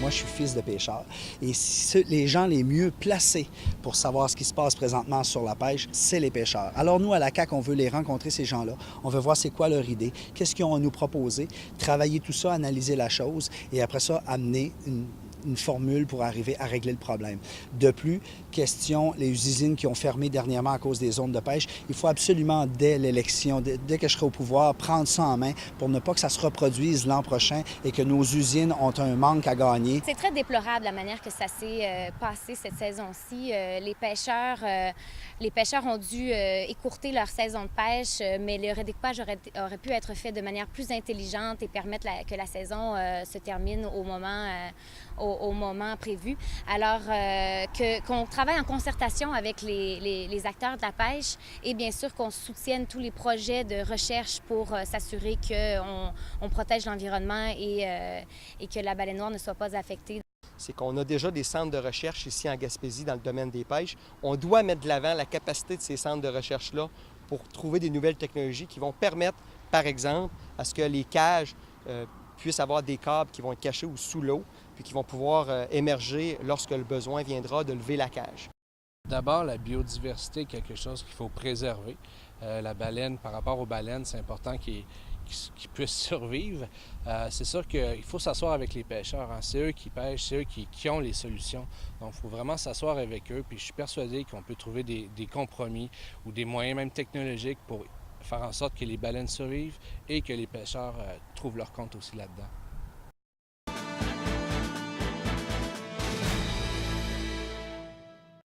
Moi, je suis fils de pêcheur et les gens les mieux placés pour savoir ce qui se passe présentement sur la pêche, c'est les pêcheurs. Alors nous, à la CAQ, on veut les rencontrer, ces gens-là. On veut voir c'est quoi leur idée, qu'est-ce qu'ils ont à nous proposer, travailler tout ça, analyser la chose et après ça, amener une formule pour arriver à régler le problème. De plus, question les usines qui ont fermé dernièrement à cause des zones de pêche, il faut absolument, dès l'élection, dès que je serai au pouvoir, prendre ça en main pour ne pas que ça se reproduise l'an prochain et que nos usines ont un manque à gagner. C'est très déplorable la manière que ça s'est passé cette saison-ci. Les pêcheurs ont dû écourter leur saison de pêche, mais le redécoupage aurait pu être fait de manière plus intelligente et permettre que la saison se termine au moment prévu. Alors qu'on travaille en concertation avec les acteurs de la pêche et bien sûr qu'on soutienne tous les projets de recherche pour s'assurer qu'on protège l'environnement et que la baleine noire ne soit pas affectée. C'est qu'on a déjà des centres de recherche ici en Gaspésie dans le domaine des pêches. On doit mettre de l'avant la capacité de ces centres de recherche-là pour trouver des nouvelles technologies qui vont permettre, par exemple, à ce que les cages puissent avoir des câbles qui vont être cachés ou sous l'eau, puis qui vont pouvoir émerger lorsque le besoin viendra de lever la cage. D'abord, la biodiversité est quelque chose qu'il faut préserver. La baleine, par rapport aux baleines, c'est important qu'ils puissent survivre. C'est sûr qu'il faut s'asseoir avec les pêcheurs. Hein. C'est eux qui pêchent, c'est eux qui ont les solutions. Donc, il faut vraiment s'asseoir avec eux. Puis je suis persuadé qu'on peut trouver des compromis ou des moyens même technologiques pour faire en sorte que les baleines survivent et que les pêcheurs trouvent leur compte aussi là-dedans.